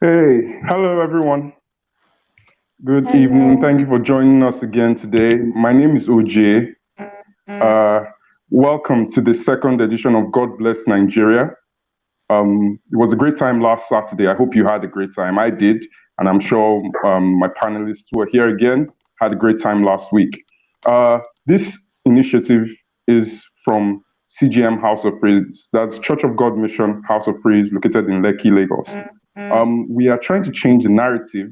Hey, hello everyone. Good evening. Hello. Thank you for joining us again today. My name is OJ. Uh, Welcome to the second edition of God Bless Nigeria. It was a great time last Saturday. I hope you had a great time. I did, and I'm sure my panelists who are here again had a great time last week. This initiative is from CGM House of Praise. That's Church of God Mission House of Praise, located in Lekki, Lagos. We are trying to change the narrative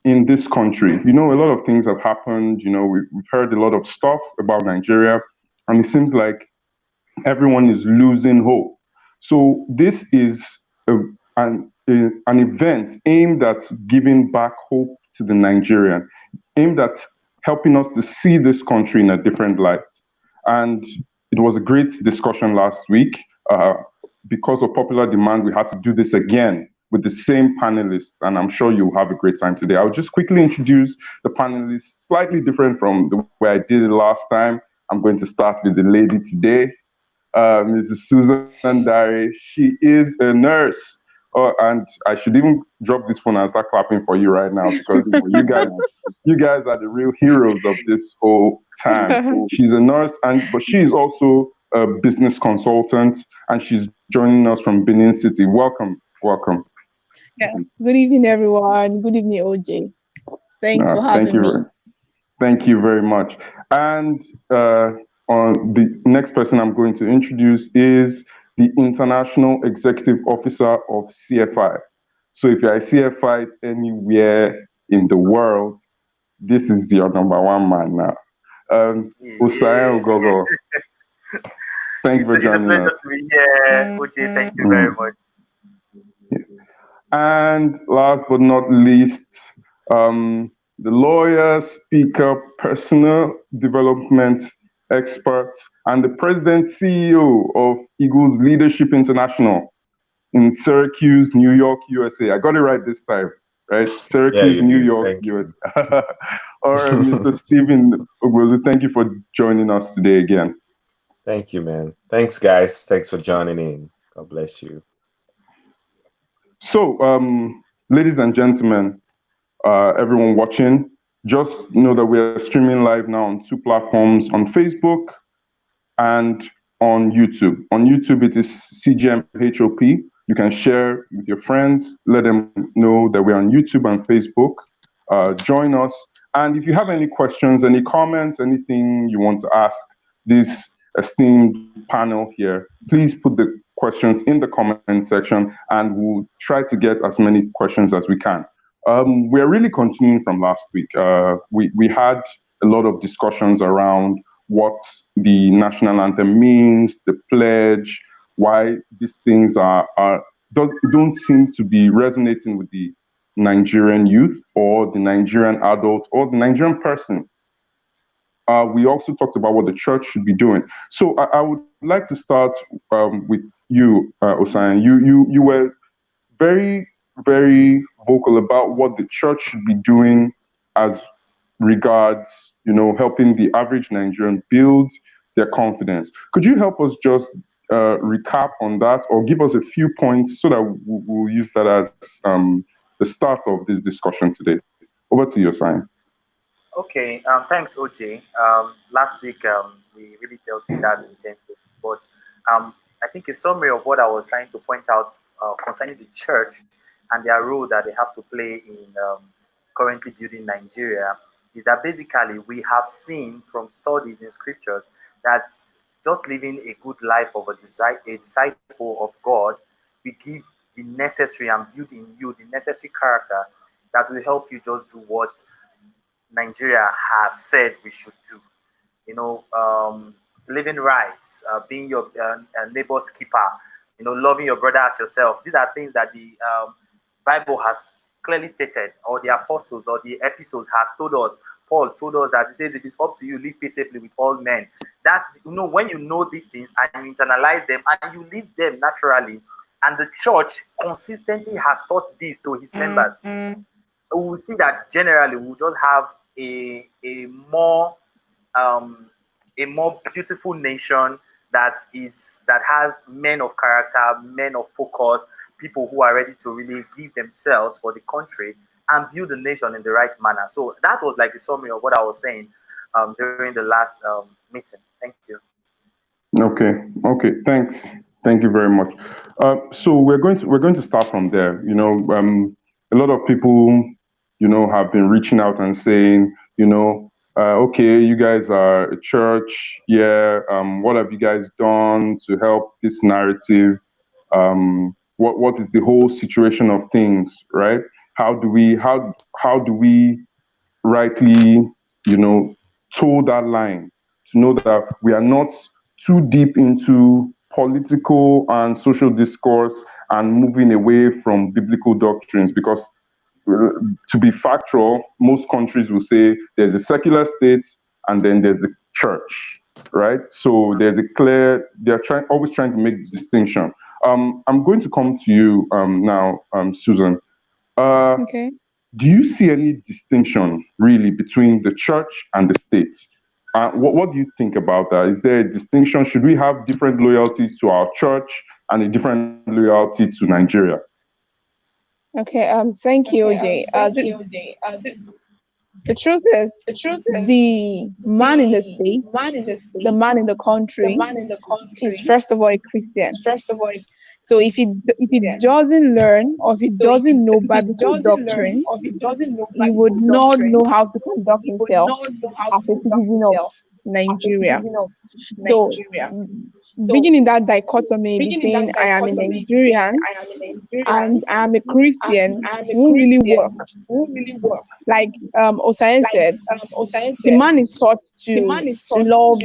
in this country. A lot of things have happened. We've heard a lot of stuff about Nigeria, and it seems like everyone is losing hope. So this is an event aimed at giving back hope to the Nigerian, aimed at helping us to see this country in a different light. And it was a great discussion last week. Because of popular demand, we had to do this again with the same panelists, and I'm sure you'll have a great time today. I'll just quickly introduce the panelists, slightly different from the way I did it last time. I'm going to start with the lady today, Mrs. Suzanne Dare. She is a nurse. And I should even drop this phone and start clapping for you right now because you guys are the real heroes of this whole time. She's a nurse, but she is also a business consultant, and she's joining us from Benin City. Welcome, welcome. Yeah. Good evening, everyone. Good evening, OJ. Thanks for Thank having me. you. Thank you very much. And on the next person I'm going to introduce is the International Executive Officer of CFI. So if you're a CFI anywhere in the world, this is your number one man now. Usain Yes. Ogogo, thank you for It's a joining pleasure us. to be here, OJ. Thank you very Mm. much. And last but not least, the lawyer, speaker, personal development expert, and the president CEO of Eagles Leadership International in Syracuse, New York, USA. I got it right this time, right? Yeah, Syracuse, you New did. York, Thank you. USA. All right, Mr. Stephen Ogwelu, thank you for joining us today again. Thank you, man. Thanks, guys. Thanks for joining in. God bless you. So, ladies and gentlemen, everyone watching, just know that we are streaming live now on two platforms, on Facebook and on YouTube. On YouTube, it is CGMHOP. You can share with your friends, let them know that we're on YouTube and Facebook. Join us. And if you have any questions, any comments, anything you want to ask this esteemed panel here, please put the questions in the comment section and we'll try to get as many questions as we can. We're really continuing from last week. We had a lot of discussions around what the national anthem means, the pledge, why these things don't seem to be resonating with the Nigerian youth or the Nigerian adult or the Nigerian person. We also talked about what the church should be doing. So I would like to start with you, Osayan. You were very, very vocal about what the church should be doing as regards, helping the average Nigerian build their confidence. Could you help us just recap on that or give us a few points so that we'll use that as the start of this discussion today? Over to you, Sign. Okay. Thanks, OJ. Last week we really dealt with that intensely, but I think a summary of what I was trying to point out concerning the church and their role that they have to play in currently building Nigeria is that basically we have seen from studies in scriptures that just living a good life of a disciple of God, we give the necessary and build in you the necessary character that will help you just do what Nigeria has said we should do. Living right, being your neighbor's keeper, loving your brother as yourself. These are things that the Bible has clearly stated, or the apostles or the epistles has told us. Paul told us that he says, if it's up to you, live peaceably with all men. That, when you know these things and you internalize them and you live them naturally, and the church consistently has taught this to his members, we will see that generally we'll just have a more um, a more beautiful nation that has men of character, men of focus, people who are ready to really give themselves for the country and build the nation in the right manner. So that was like the summary of what I was saying during the last meeting. Thank you. Okay. Thanks. Thank you very much. So we're going to start from there. A lot of people, have been reaching out and saying, okay, you guys are a church. Yeah. What have you guys done to help this narrative? What is the whole situation of things, right? How do we rightly, toe that line to know that we are not too deep into political and social discourse and moving away from biblical doctrines? Because uh, to be factual, most countries will say there's a secular state and then there's a church, right? So there's a clear, always trying to make the distinction. I'm going to come to you now, Susan. Uh, Okay. do you see any distinction really between the church and the state? What do you think about that? Is there a distinction? Should we have different loyalties to our church and a different loyalty to Nigeria? Okay. Thank you, OJ. The truth is, the man in the state, the man in the country, is first of all a Christian. So if he doesn't learn, or if he doesn't know biblical doctrine, he would not know how to conduct himself as a citizen of Nigeria. So, bringing in that dichotomy between I am a Nigerian and I am a Christian won't really work. Like Osaye said, the man is taught to love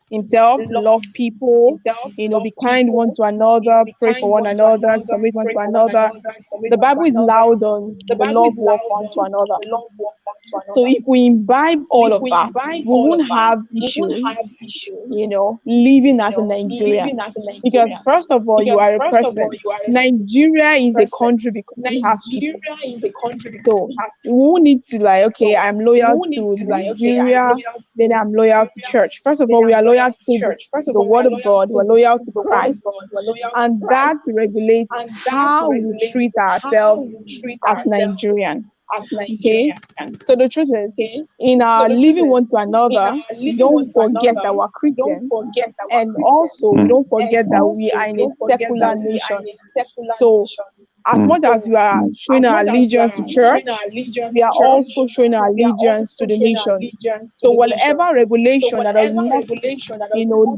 himself, love people, be kind one to another, pray for one another, submit one to another. The Bible is loud on the love work one to another. So if we imbibe all of that, we won't have issues, living as a Nigerian. Because first of all, you are a person. Nigeria is a country because we have people. So we won't need to okay, I'm loyal to Nigeria, then I'm loyal to church. First of all, we are loyal to the word of God, we're loyal to Christ, and that regulates how we treat ourselves as Nigerian. Okay, so the truth is, in our living one to another, we don't forget that we're Christians, and also we don't forget that we are in a secular nation. So as much as we are showing our allegiance to church, we are also showing our allegiance to the nation. So whatever regulation that does not,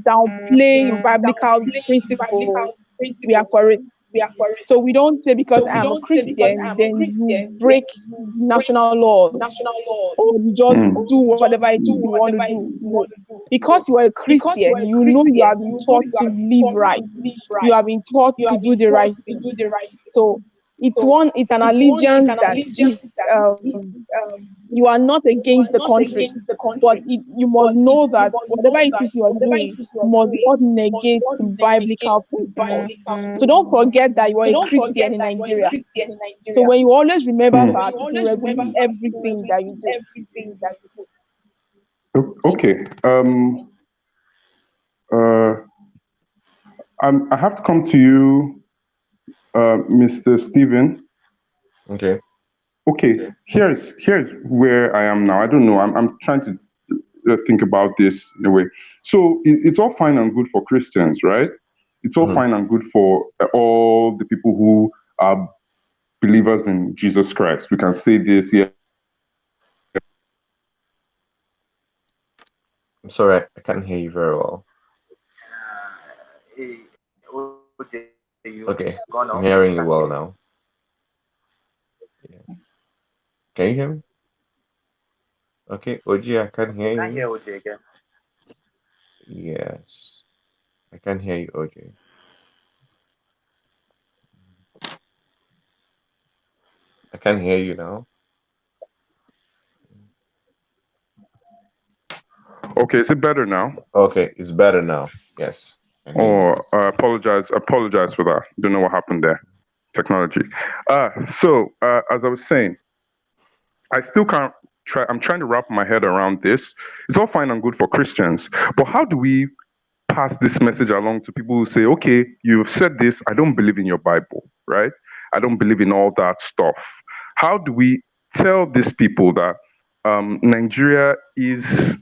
downplay biblical principles, we are for it. So we don't say because I'm a Christian, then you break national laws, or you just do whatever it is you want to do. No. Because you are a Christian, you have been taught to live right. You have been taught to do the right thing. So it's an allegiance that is, you are not against the country, but you must know that whatever it is you are doing must not negate biblical principles. So don't forget that you are a Christian in Nigeria. So when you always remember that, it will regulate everything that you do. Okay. I have to come to you, Mr. Stephen. Okay. Okay. Here's where I am now. I don't know. I'm trying to think about this in a way. So it's all fine and good for Christians, right? It's all fine and good for all the people who are believers in Jesus Christ. We can say this here. I'm sorry, I can't hear you very well. Okay, I'm hearing you well now. Yeah. Can you hear me? Okay, OG, I can't hear you. I hear OJ again. Yes, I can hear you, OJ. I can hear you now. Okay, is it better now? Okay, it's better now. Yes. Oh, apologize for that. Don't know what happened there. Technology. So as I was saying, I still can't I'm trying to wrap my head around this. It's all fine and good for Christians, but how do we pass this message along to people who say, okay, you've said this, I don't believe in your Bible, right? I don't believe in all that stuff. How do we tell these people that Nigeria is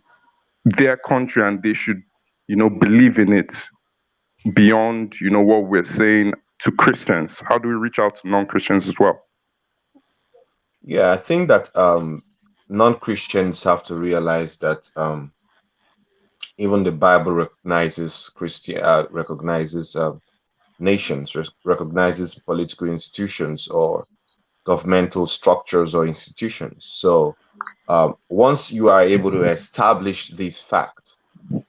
their country and they should, believe in it beyond, what we're saying to Christians? How do we reach out to non-Christians as well? Yeah, I think that non-Christians have to realize that even the Bible recognizes nations, recognizes political institutions or governmental structures or institutions. So once you are able to establish this fact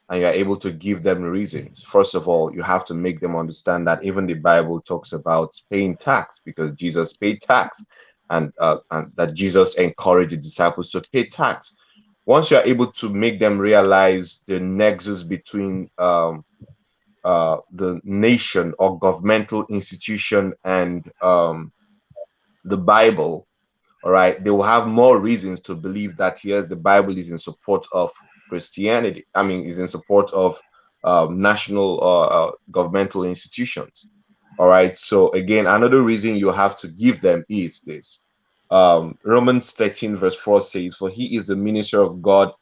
and you are able to give them reasons, first of all, you have to make them understand that even the Bible talks about paying tax, because Jesus paid tax, and that Jesus encouraged the disciples to pay tax. Once you are able to make them realize the nexus between the nation or governmental institution and the Bible, all right, they will have more reasons to believe that, yes, the Bible is in support of Christianity. I mean, is in support of national governmental institutions. All right. So again, another reason you have to give them is this. Romans 13 verse 4 says, "For he is the minister of God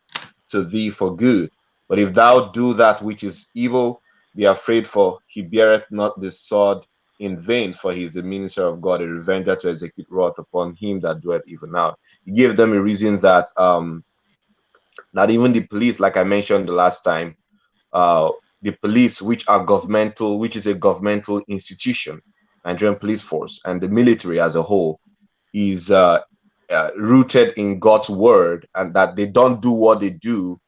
to thee for good. But if thou do that which is evil, be afraid, for he beareth not the sword in vain, for he is the minister of God, a revenger to execute wrath upon him that doeth evil." Now, he gave them a reason that that even the police, like I mentioned the last time, the police, which is a governmental institution, Nigerian police force, and the military as a whole, is rooted in God's word, and that they don't do what they do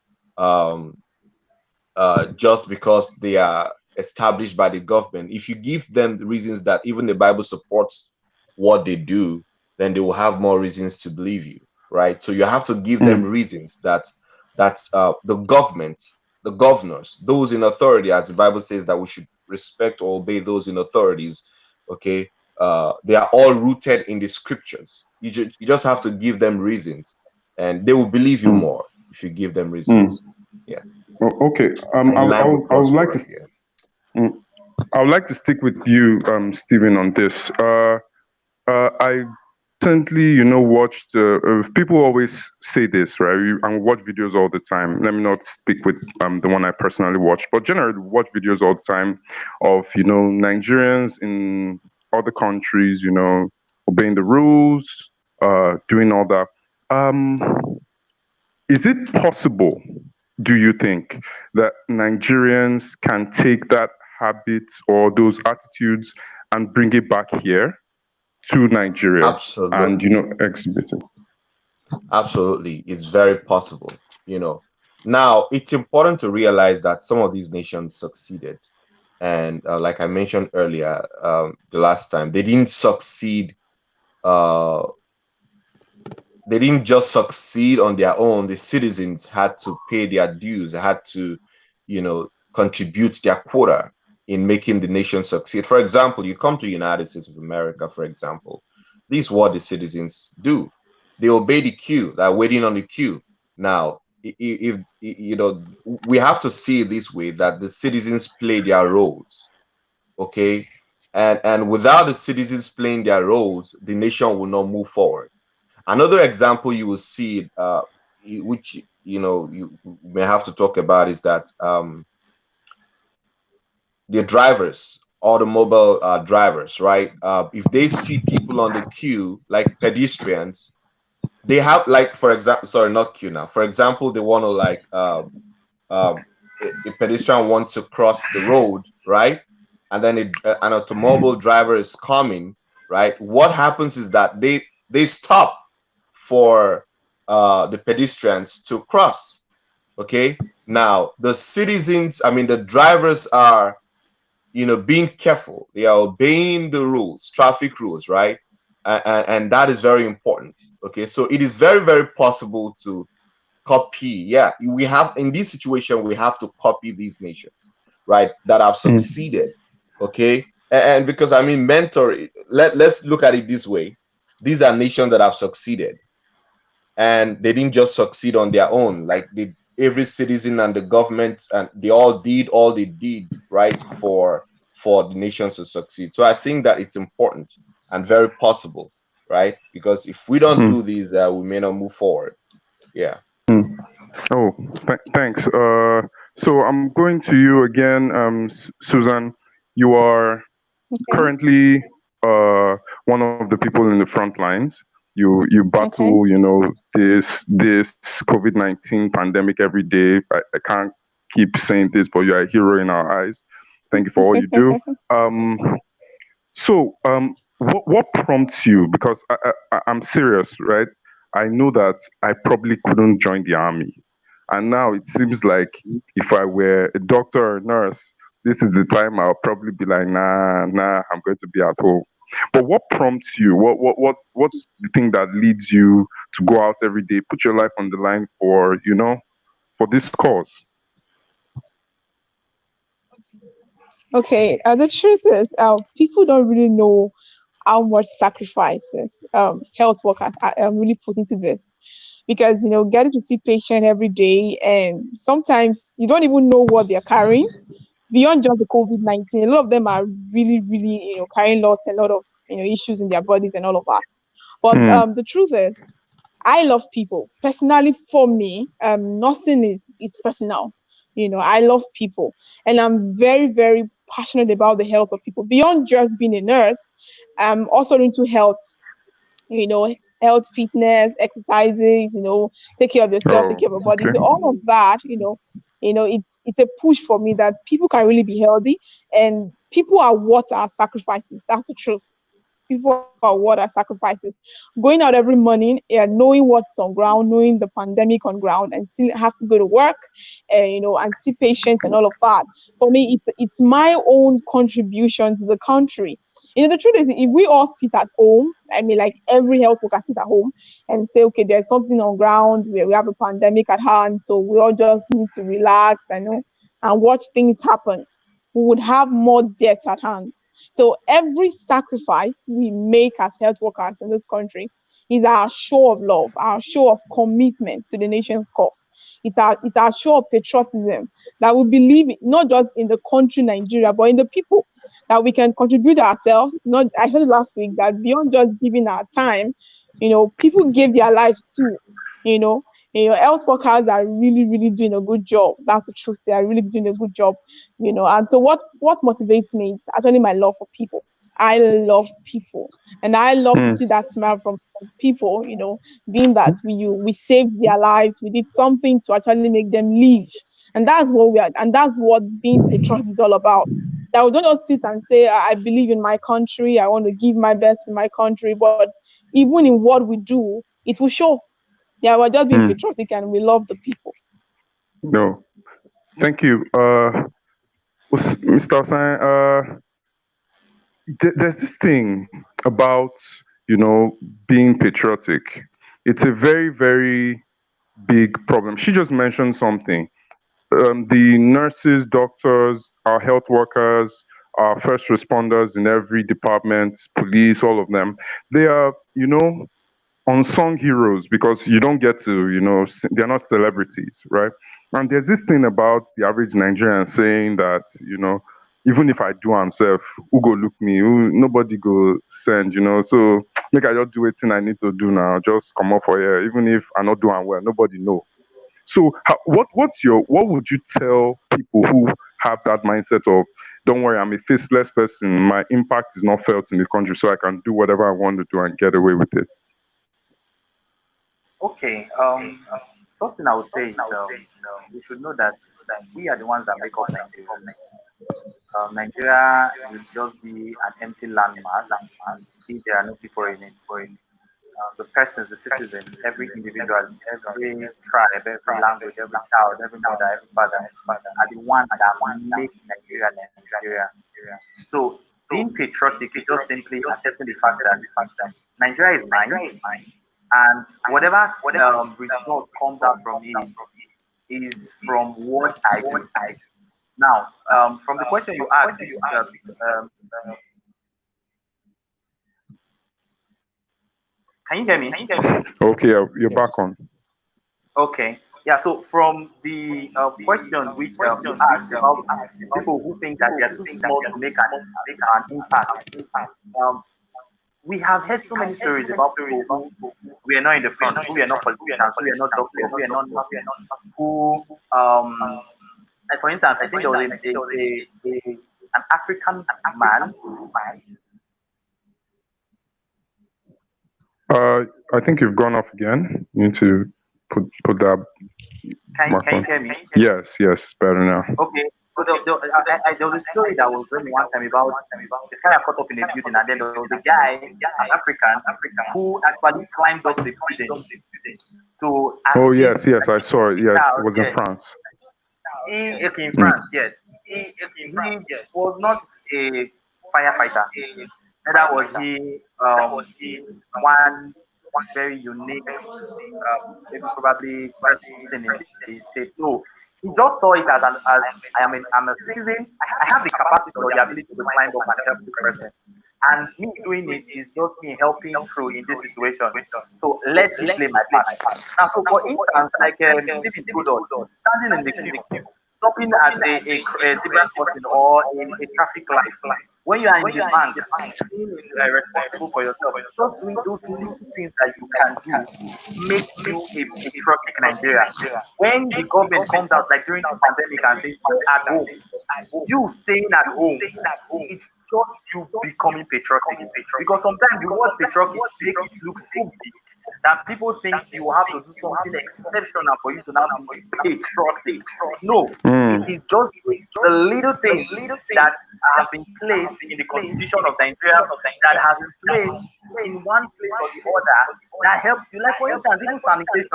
just because they are established by the government. If you give them the reasons that even the Bible supports what they do, then they will have more reasons to believe you, right? So you have to give them reasons that the government, the governors, those in authority, as the Bible says that we should respect or obey those in authorities, okay? They are all rooted in the scriptures. You just have to give them reasons, and they will believe you more if you give them reasons. Yeah. Okay. I would like to. I would like to stick with you, Stephen, on this. I recently, watched. People always say this, right? I watch videos all the time. Let me not speak with the one I personally watch, but generally watch videos all the time of Nigerians in other countries, obeying the rules, doing all that. Is it possible, do you think, that Nigerians can take that habit or those attitudes and bring it back here to Nigeria? Absolutely. And exhibit it? Absolutely, it's very possible. Now it's important to realize that some of these nations succeeded, and like I mentioned earlier, the last time, they didn't succeed. They didn't just succeed on their own. The citizens had to pay their dues. They had to, contribute their quota in making the nation succeed. For example, you come to the United States of America, for example. This is what the citizens do. They obey the queue. They're waiting on the queue. Now, if we have to see it this way, that the citizens play their roles, okay? And without the citizens playing their roles, the nation will not move forward. Another example you will see, which you may have to talk about, is that the drivers, automobile drivers, right? If they see people on the queue, like pedestrians, they have, like, for example, sorry, not queue now. For example, they want to a pedestrian wants to cross the road, right? And then an automobile driver is coming, right? What happens is that they stop for the pedestrians to cross. Okay. Now the citizens, the drivers are, being careful. They are obeying the rules, traffic rules, right? And that is very important. Okay. So it is very, very possible to copy. Yeah. We have, in this situation, we have to copy these nations, right, that have succeeded. Okay. And because let's look at it this way. These are nations that have succeeded, and they didn't just succeed on their own. Like, every citizen and the government, and they all did all they did, right, for the nations to succeed. So I think that it's important and very possible, right? Because if we don't do these, we may not move forward. Yeah. Oh, thanks. So I'm going to you again, Suzanne. You are Okay. currently one of the people in the front lines. You Okay. battle, this COVID-19 pandemic every day. I can't keep saying this, but you're a hero in our eyes. Thank you for all you do. Um, what prompts you? Because I'm serious, right? I know that I probably couldn't join the army, and now it seems like if I were a doctor or a nurse, this is the time I'll probably be like, nah, I'm going to be at home. But what prompts you? What's the thing that leads you to go out every day, put your life on the line for for this cause? Okay. The truth is, people don't really know how much sacrifices health workers are really put into this, because getting to see patient every day, and sometimes you don't even know what they're carrying beyond just the COVID-19. A lot of them are really, really, carrying lots and lot of issues in their bodies and all of that. But Hmm. the truth is, I love people. Personally, for me, nursing is personal. I love people, and I'm very, very passionate about the health of people. Beyond just being a nurse, I'm also into health. You know, health, fitness, exercises. Take care of yourself, take Oh, care of your body. okay. So all of that, it's a push for me that people can really be healthy, and people are what our sacrifices. That's the truth. People are what our sacrifices. Going out every morning, knowing what's on ground, knowing the pandemic on ground, and still have to go to work, and see patients and all of that. For me, it's my own contribution to the country. The truth is, if we all sit at home, I mean, like every health worker sit at home and say, okay, there's something on ground where we have a pandemic at hand, so we all just need to relax and watch things happen, we would have more deaths at hand. So every sacrifice we make as health workers in this country is our show of love, our show of commitment to the nation's cause. It's our show of patriotism that we believe not just in the country Nigeria, but in the people, that we can contribute ourselves. Not, I said it last week, that beyond just giving our time, people gave their lives too. You know, health workers are really, really doing a good job. That's the truth. They are really doing a good job. And so what motivates me is actually my love for people. I love people, and I love to Hmm. see that smile from people. Being that we saved their lives, we did something to actually make them live, and that's what we are, and that's what being patriotic is all about. That we don't just sit and say, I believe in my country, I want to give my best in my country, but even in what we do, it will show. Yeah, we're just being Hmm. patriotic and we love the people. No, thank you. Mr. Osan, there's this thing about being patriotic. It's a very, very big problem. She just mentioned something. The nurses, doctors, our health workers, our first responders in every department, police, all of them, they are unsung heroes, because you don't get to, they're not celebrities, right? And there's this thing about the average Nigerian saying that, even if I do am sef, who go look me? Nobody go send, So make I just do wetin I need to do now, just come up for here. Even if I not do am well, nobody know. So what would you tell people who have that mindset of, don't worry, I'm a faceless person, my impact is not felt in the country, so I can do whatever I want to do and get away with it? Okay. First thing I would say is we should know that we are the ones that make up Nigeria. Nigeria will just be an empty landmass if there are no people in it. The persons, the citizens, every individual, every tribe, every language, every child, every mother, every father are the ones that make Nigeria Nigeria. So being patriotic is just simply accepting the fact that Nigeria is mine, and whatever result comes out from it is from what I do. Now, from the question you asked, can you hear me? Okay, you're back on. Okay. Yeah, so from the question which you asked about people who think that they are too small to make an impact, um, we have heard so many stories about people who were not in the front, who were not politicians, who were not doctors, who were not nurses, who, like for instance, I think there was an African man. I think you've gone off again. You need to put that Can you hear me? Yes, better now. Okay. So there was a story that was running one time about the fire caught up in a building, and then there was a guy, an African, who actually climbed up the building to assist. Oh yes, I saw it. Yes, it was in France. In France, yes. He was not a firefighter. Neither was he one very unique, maybe probably person in the state. No, he just saw it as I'm a citizen. I have the capacity or the ability to climb up and help this person. And me doing it is just me helping through in this situation. So let me play my part. Now, so for instance, like Stephen told us, standing in the queue, stopping at a zebra crossing or in a traffic light. When you are in the bank, being responsible for yourself, just doing those little things that you can do makes you a patriotic Nigeria. When the government comes out, like during this pandemic, and says, stay at home, you staying at home, it's just you becoming patriotic. Because sometimes the word patriotic makes it look so big that people think you have to do something exceptional for you to now be patriotic. No, it is just the little things that have been placed in the constitution of Nigeria that have been placed in one place or the other that helps you. Like for instance, even sanitation.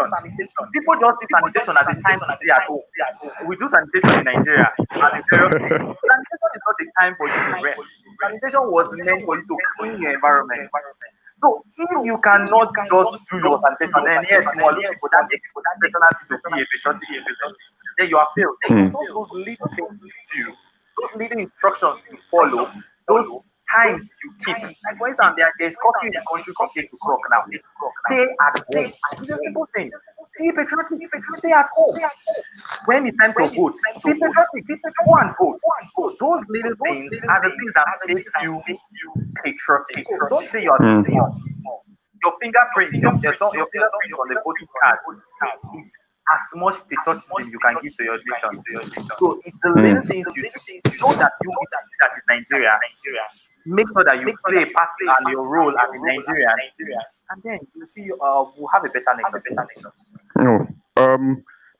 People just see sanitation as a time to stay at home. We do sanitation in Nigeria at the various things. Sanitation is not a time for you to rest. Sanitation was meant for you to clean your environment. So if you cannot just do your sanitation, then yes, you are looking for that exceptionality to be a patriotic, then you are failed. Then just those little things you do, those little instructions you follow, those times you keep. Like for instance, there's coffee in the country from 8 o'clock now. Stay at home. It's a simple thing. Be patriotic. Stay at home. When it's time to vote, be patriotic. Go and vote. So those little things are the things that make you patriotic. So don't say you are too small. Your fingerprint, your fingerprint on the voting card, it's as much patriotism you can give to your nation. So it's the little things you do. Know that you that is Nigeria. Make sure that you play a part and your role as a Nigerian, and then you see we'll have a better nation. No.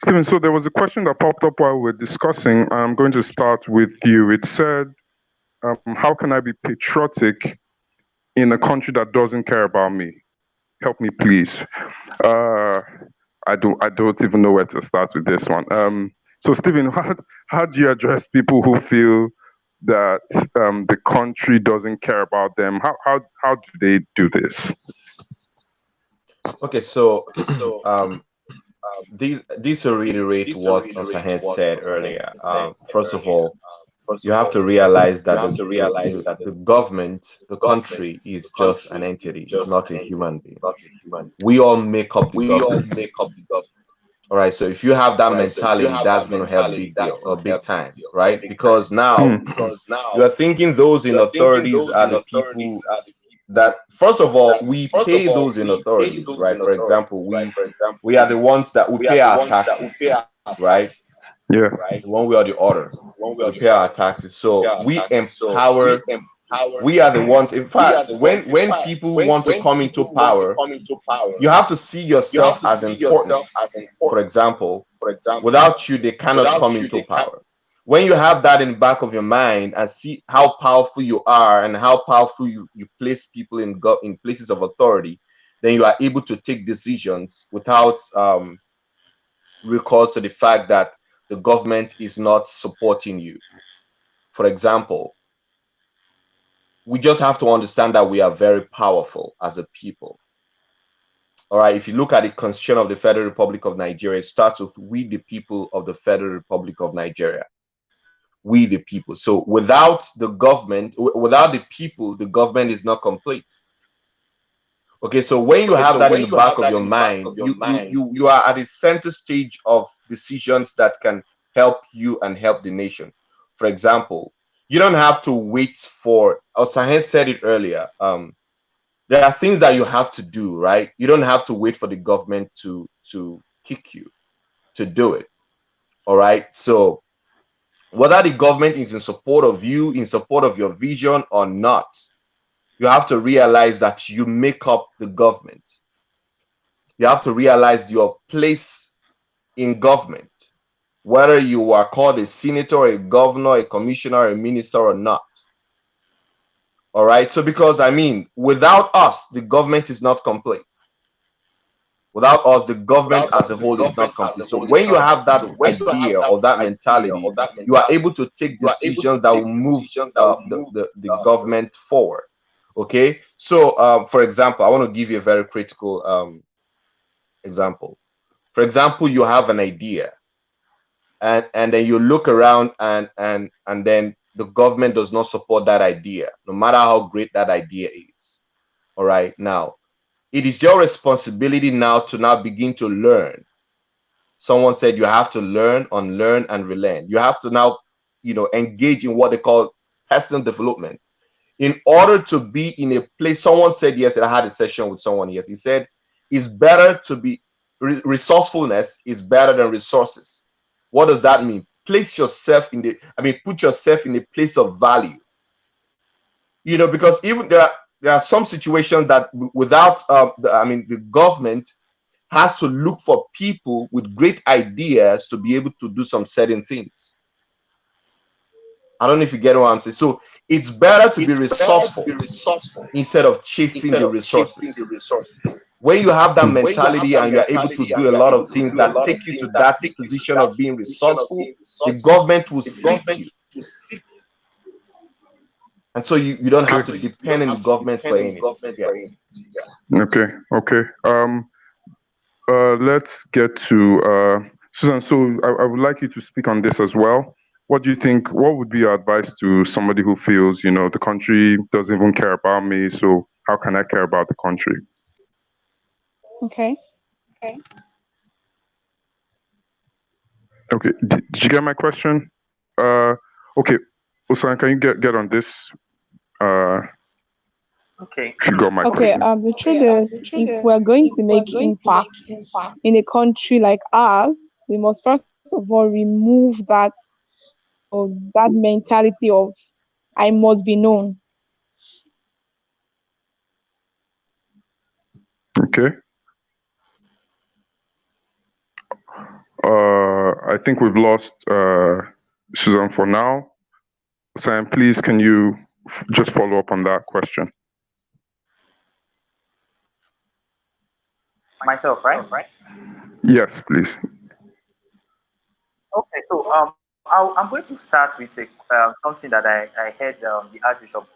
Stephen, so there was a question that popped up while we're discussing. I'm going to start with you. It said, how can I be patriotic in a country that doesn't care about me? Help me, please. I don't even know where to start with this one. So Stephen, how do you address people who feel that the country doesn't care about them? How do they do this? Okay, so these to reiterate what Suzanne said earlier. First of all, you have to realize that the government, the country, is just an entity. It's not a human being. We all make up the government. All right. So if you have that mentality, that's going to help big time, right? Because now you are thinking those in authorities are the people that, first of all, we pay those in authorities, right? For example, we are the ones that we pay our taxes, right? Yeah. One way or the other, we pay our taxes. So we empower. We are the ones. In fact, when people want to come into power, you have to see yourself as important. For example, without you, they cannot come into power. When you have that in the back of your mind and see how powerful you are and how powerful you place people in places of authority, then you are able to take decisions without recourse to the fact that the government is not supporting you. For example, we just have to understand that we are very powerful as a people. All right, if you look at the Constitution of the Federal Republic of Nigeria, it starts with "We the people of the Federal Republic of Nigeria." We the people. So without the government, without the people, the government is not complete. Okay, so when you have that in the back of your mind, you are at the center stage of decisions that can help you and help the nation. For example, you don't have to wait for, Suzanne said it earlier, there are things that you have to do, right? You don't have to wait for the government to kick you to do it. All right. So whether the government is in support of you, in support of your vision or not, you have to realize that you make up the government. You have to realize your place in government, whether you are called a senator, a governor, a commissioner, a minister or not. All right. So because I mean, without us, the government is not complete. Without us, the government as a whole is not complete. So when you have that idea or that mentality, you are able to take decisions that will move the government forward. Okay. So for example, I want to give you a very critical example. For example, you have an idea and then you look around and then the government does not support that idea, no matter how great that idea is. All right. Now, it is your responsibility now to now begin to learn. Someone said you have to learn, unlearn, and relearn. You have to now, engage in what they call personal development. In order to be in a place, someone said yesterday, I had a session with someone, yes, he said, it's better to be, resourcefulness is better than resources. What does that mean? Put yourself in a place of value. Because even there are some situations that without the government has to look for people with great ideas to be able to do some certain things. I don't know if you get what I'm saying. So it's better to be resourceful instead of chasing the resources. When you have that mentality and you're able to do a lot of things that take you to that position of being resourceful, the government will seek you. And so you don't have to depend on the government for anything. Yeah. Okay. Let's get to Susan. So I would like you to speak on this as well. What do you think? What would be your advice to somebody who feels, the country doesn't even care about me? So how can I care about the country? Okay. Did you get my question? Okay. Usan, can you get on this? Okay. She got my question. The truth is, if we're going to make impact in a country like ours, we must first of all remove that mentality of I must be known. Okay. I think we've lost Suzanne for now. Sam, please, can you just follow up on that question? Myself, right? Yes, please. Okay, so I'm going to start with something that I heard the Archbishop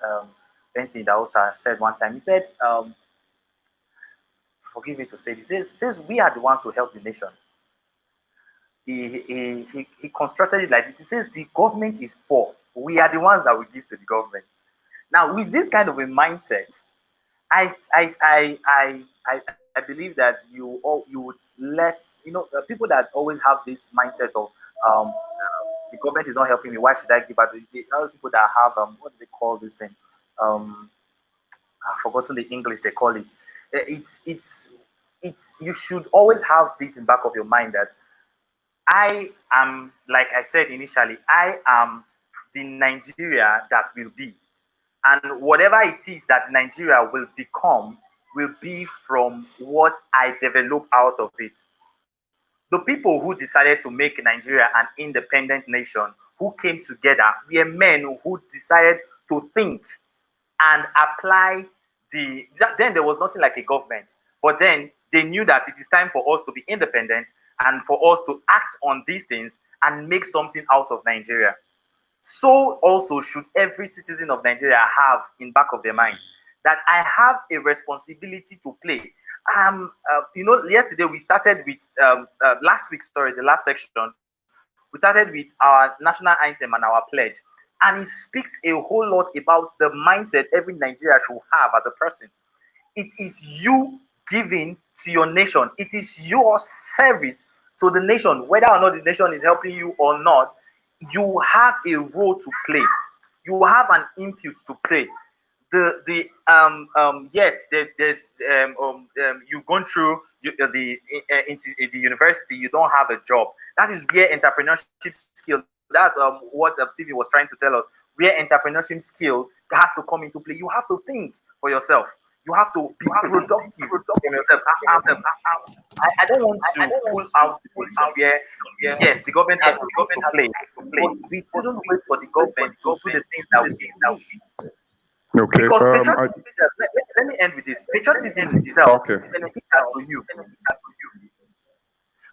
Benson Idahosa said one time. He said, forgive me to say this, he says we are the ones to help the nation. He constructed it like this. He says the government is poor. We are the ones that we give to the government. Now, with this kind of a mindset, I believe that you would less, people that always have this mindset of the government is not helping me. Why should I give out to the other people that have what do they call this thing? I've forgotten the English they call it. It's you should always have this in back of your mind that I am, like I said initially, I am the Nigeria that will be. And whatever it is that Nigeria will become will be from what I develop out of it. The people who decided to make Nigeria an independent nation, who came together, were men who decided to think and apply then there was nothing like a government. But then they knew that it is time for us to be independent and for us to act on these things and make something out of Nigeria. So also should every citizen of Nigeria have in back of their mind that I have a responsibility to play. Yesterday we started with the last section, we started with our national anthem and our pledge, and it speaks a whole lot about the mindset every Nigerian should have as a person. it is you giving to your nation. It is your service to the nation. Whether or not the nation is helping you or not, you have a role to play. You have an input to play. Yes, there's you've gone through into the university, you don't have a job. That is where entrepreneurship skill, that's what Stevie was trying to tell us, where entrepreneurship skill has to come into play. You have to think for yourself. You have to be productive for yourself. I don't want to pull out the position where yes, the government has to play. But we shouldn't wait for the government to do the things that we need. Okay. Because let me end with this. Patriotism itself is beneficial to you.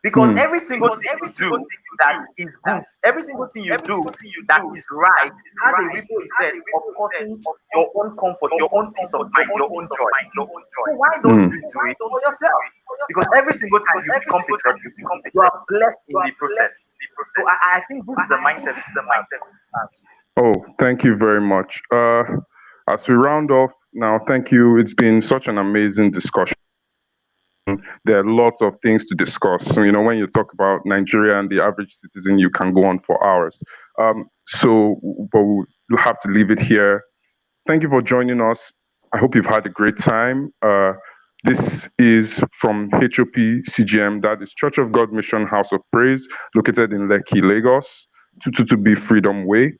Because every single thing you do that is good, every single thing you do that is right, has a ripple effect of causing your own comfort, your own peace of mind, your own joy. So why don't you do it for yourself? Because every single time you become patriotic, you are blessed in the process. So I think this is the mindset. Oh, thank you very much. As we round off now, thank you. It's been such an amazing discussion. There are lots of things to discuss. So, when you talk about Nigeria and the average citizen, you can go on for hours. But we'll have to leave it here. Thank you for joining us. I hope you've had a great time. This is from HOP CGM, that is Church of God Mission House of Praise, located in Lekki, Lagos, 222B Freedom Way.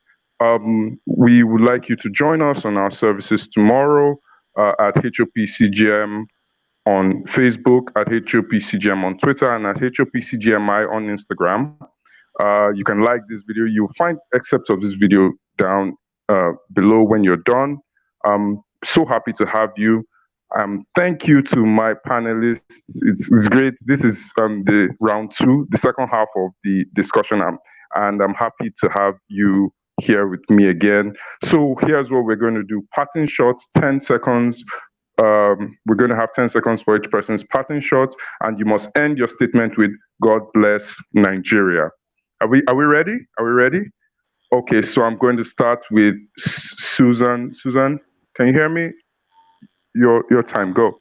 We would like you to join us on our services tomorrow at HOP CGM on Facebook, at HOP CGM on Twitter, and at HOP CGMI on Instagram. You can like this video. You'll find excerpts of this video down below when you're done. I'm so happy to have you. Thank you to my panelists. It's great. This is the round two, the second half of the discussion, and I'm happy to have you here with me again. So here's what we're going to do. Patton shots, 10 seconds. We're going to have 10 seconds for each person's Patton shot, and you must end your statement with "God bless Nigeria." Are we ready? Are we ready? Okay, so I'm going to start with Suzanne. Suzanne, can you hear me? Your time, go.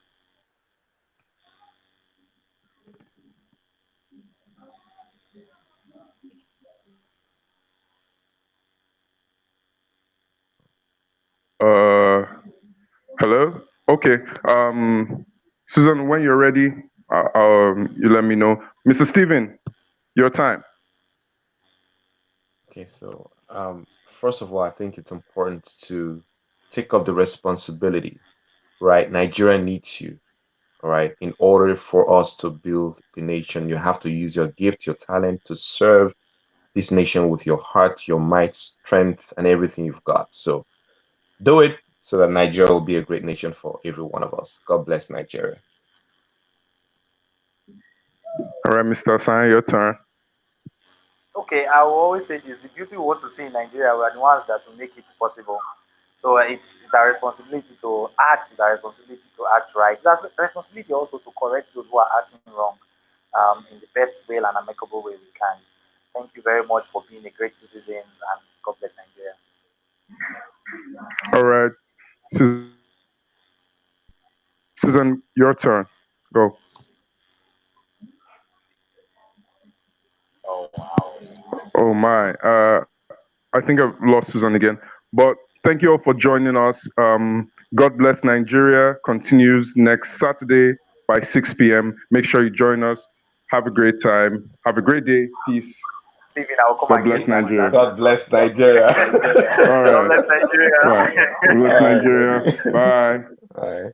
Hello? Okay. Susan, when you're ready, you let me know. Mr. Stephen, your time. Okay, so first of all, I think it's important to take up the responsibility, right? Nigeria needs you, all right? In order for us to build the nation, you have to use your gift, your talent to serve this nation with your heart, your might, strength, and everything you've got. So do it so that Nigeria will be a great nation for every one of us. God bless Nigeria. All right, Mr. San, your turn. Okay, I will always say this: the beauty we want to see in Nigeria, we are the ones that will make it possible. So it's our responsibility to act. It's our responsibility to act right. It's our responsibility also to correct those who are acting wrong in the best way and amicable way we can. Thank you very much for being a great citizens, and God bless Nigeria. All right, Susan, your turn. Go. Oh wow. Oh my. I think I've lost Susan again. But thank you all for joining us. God bless Nigeria continues next Saturday by 6 p.m. Make sure you join us. Have a great time. Have a great day. Peace. Stephen, I will come God bless Nigeria. God bless Nigeria. All right. God bless Nigeria. Right. God bless Nigeria. Bye. Bye.